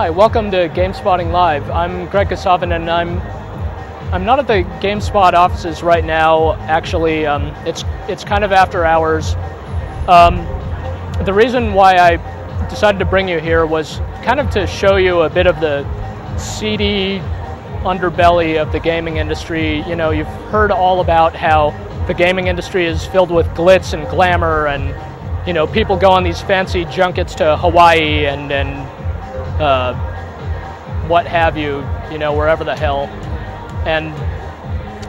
Hi, welcome to GameSpotting Live. I'm Greg Kasavin, and I'm not at the GameSpot offices right now. Actually, it's kind of after hours. The reason why I decided to bring you here was kind of to show you a bit of the seedy underbelly of the gaming industry. You know, you've heard all about how the gaming industry is filled with glitz and glamour, and you know, people go on these fancy junkets to Hawaii and what have you, you know, wherever the hell. And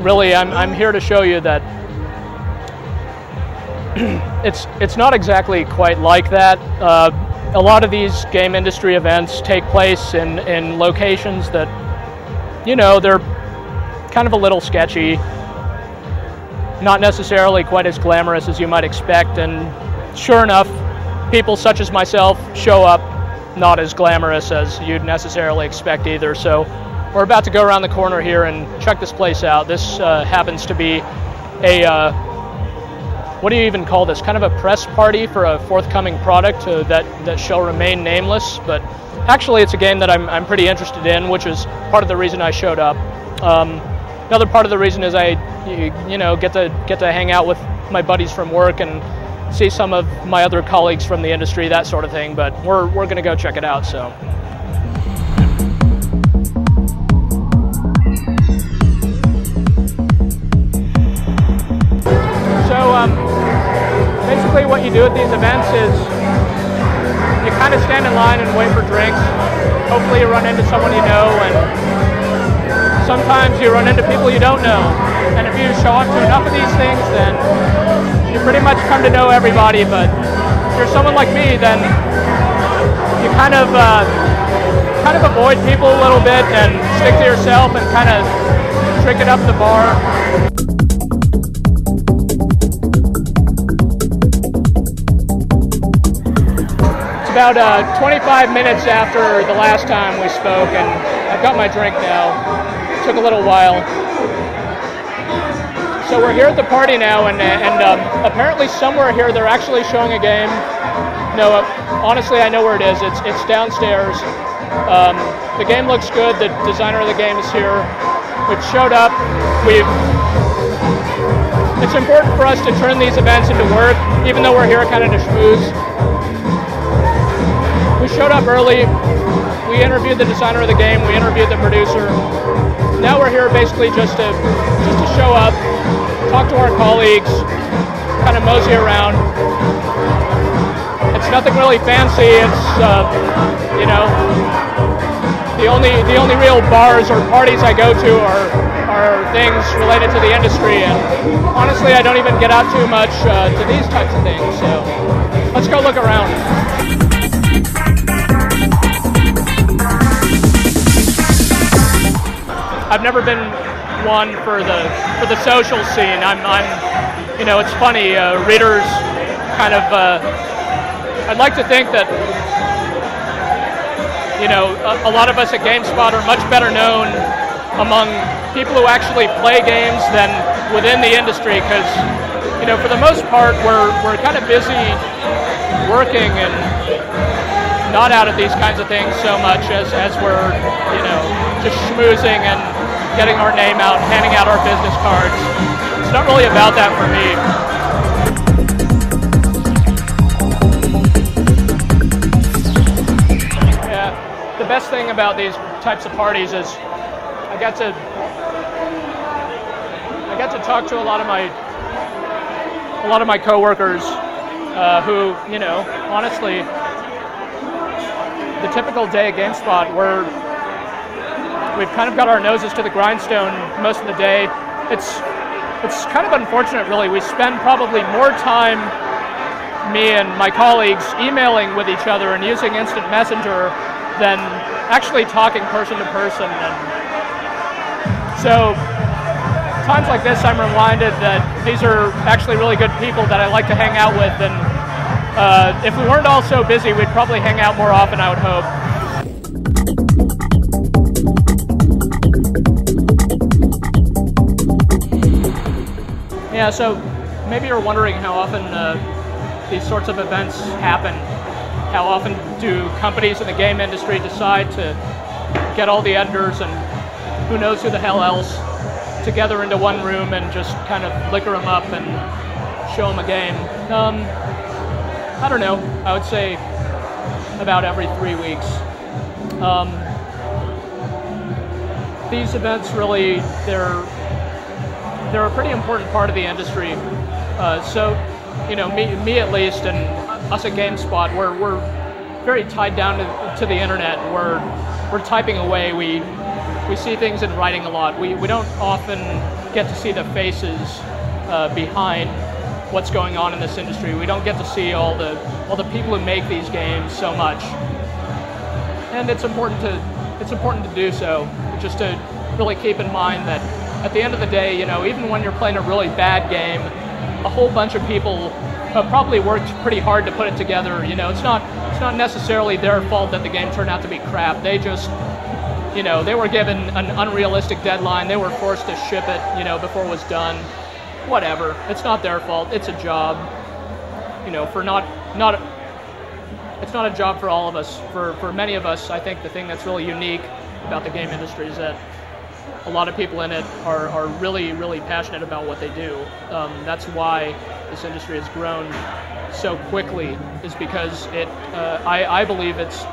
really, I'm here to show you that it's not exactly quite like that. A lot of these game industry events take place in locations that, you know, they're kind of a little sketchy, not necessarily quite as glamorous as you might expect, and sure enough, people such as myself show up not as glamorous as you'd necessarily expect either. So we're about to go around the corner here and check this place out. This happens to be a, what do you even call this? Kind of a press party for a forthcoming product that shall remain nameless. But actually it's a game that I'm pretty interested in, which is part of the reason I showed up. Another part of the reason is I get to hang out with my buddies from work and see some of my other colleagues from the industry, that sort of thing. But we're going to go check it out. So. Basically what you do at these events is you kind of stand in line and wait for drinks. Hopefully you run into someone you know, and sometimes you run into people you don't know. And if you show up to enough of these things, then you pretty much come to know everybody. But if you're someone like me, then you kind of avoid people a little bit and stick to yourself and kind of drink it up the bar. About 25 minutes after the last time we spoke, and I've got my drink now. It took a little while. So we're here at the party now, and apparently somewhere here they're actually showing a game. No, honestly, I know where it is. It's downstairs. The game looks good. The designer of the game is here. We've showed up. It's important for us to turn these events into work, even though we're here kind of to schmooze. We showed up early, we interviewed the designer of the game, we interviewed the producer. Now we're here basically just to show up, talk to our colleagues, kind of mosey around. It's nothing really fancy. It's you know, the only real bars or parties I go to are things related to the industry, and honestly I don't even get out too much to these types of things. So let's go look around. I've never been one for the social scene. I'm you know, it's funny. Readers kind of. I'd like to think that, you know, a lot of us at GameSpot are much better known among people who actually play games than within the industry, because, you know, for the most part we're kind of busy working and not out at these kinds of things so much as we're, you know, just schmoozing and getting our name out, handing out our business cards. It's not really about that for me. Yeah, the best thing about these types of parties is I got to talk to a lot of my coworkers who, you know, honestly, the typical day at GameSpot, we've kind of got our noses to the grindstone most of the day. It's kind of unfortunate, really. We spend probably more time, me and my colleagues, emailing with each other and using instant messenger than actually talking person to person. And so times like this, I'm reminded that these are actually really good people that I like to hang out with, and if we weren't all so busy, we'd probably hang out more often, I would hope. Yeah, so maybe you're wondering how often these sorts of events happen. how often do companies in the game industry decide to get all the editors and who knows who the hell else together into one room and just kind of liquor them up and show them a game? I don't know. I would say about every 3 weeks. These events really, they're a pretty important part of the industry. So, you know, me at least, and us at GameSpot, we're very tied down to the internet. We're typing away. We see things in writing a lot. We don't often get to see the faces behind what's going on in this industry. We don't get to see all the people who make these games so much. And it's important to do so, just to really keep in mind that at the end of the day, you know, even when you're playing a really bad game, a whole bunch of people probably worked pretty hard to put it together. You know, it's not necessarily their fault that the game turned out to be crap. They just, you know, they were given an unrealistic deadline. They were forced to ship it, you know, before it was done. Whatever. It's not their fault. It's a job. You know, it's not a job for all of us. For many of us, I think the thing that's really unique about the game industry is that a lot of people in it are really, really passionate about what they do. That's why this industry has grown so quickly, is because I believe it's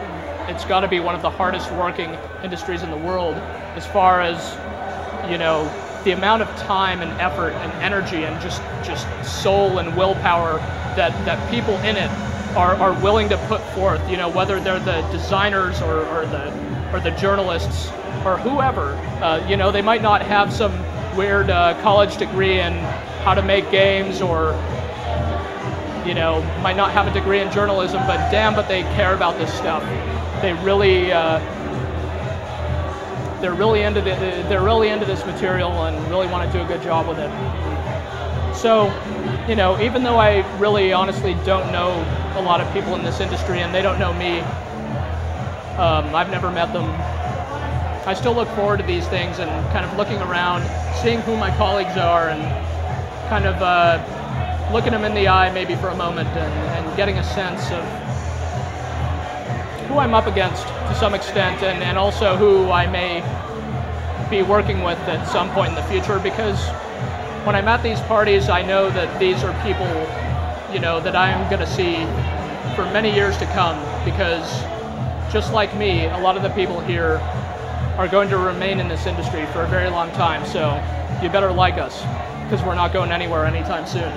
got to be one of the hardest working industries in the world, as far as, you know, the amount of time and effort and energy and just soul and willpower that people in it are willing to put forth. You know, whether they're the designers or the journalists or whoever. You know, they might not have some weird college degree in how to make games, or, you know, might not have a degree in journalism, but damn, but they care about this stuff. They really, they're really into this material and really want to do a good job with it. So, you know, even though I really honestly don't know a lot of people in this industry and they don't know me, I've never met them, I still look forward to these things and kind of looking around, seeing who my colleagues are, and kind of looking them in the eye maybe for a moment and getting a sense of who I'm up against to some extent, and also who I may be working with at some point in the future, because when I'm at these parties, I know that these are people, you know, that I'm going to see for many years to come, because just like me, a lot of the people here are going to remain in this industry for a very long time. So you better like us, because we're not going anywhere anytime soon.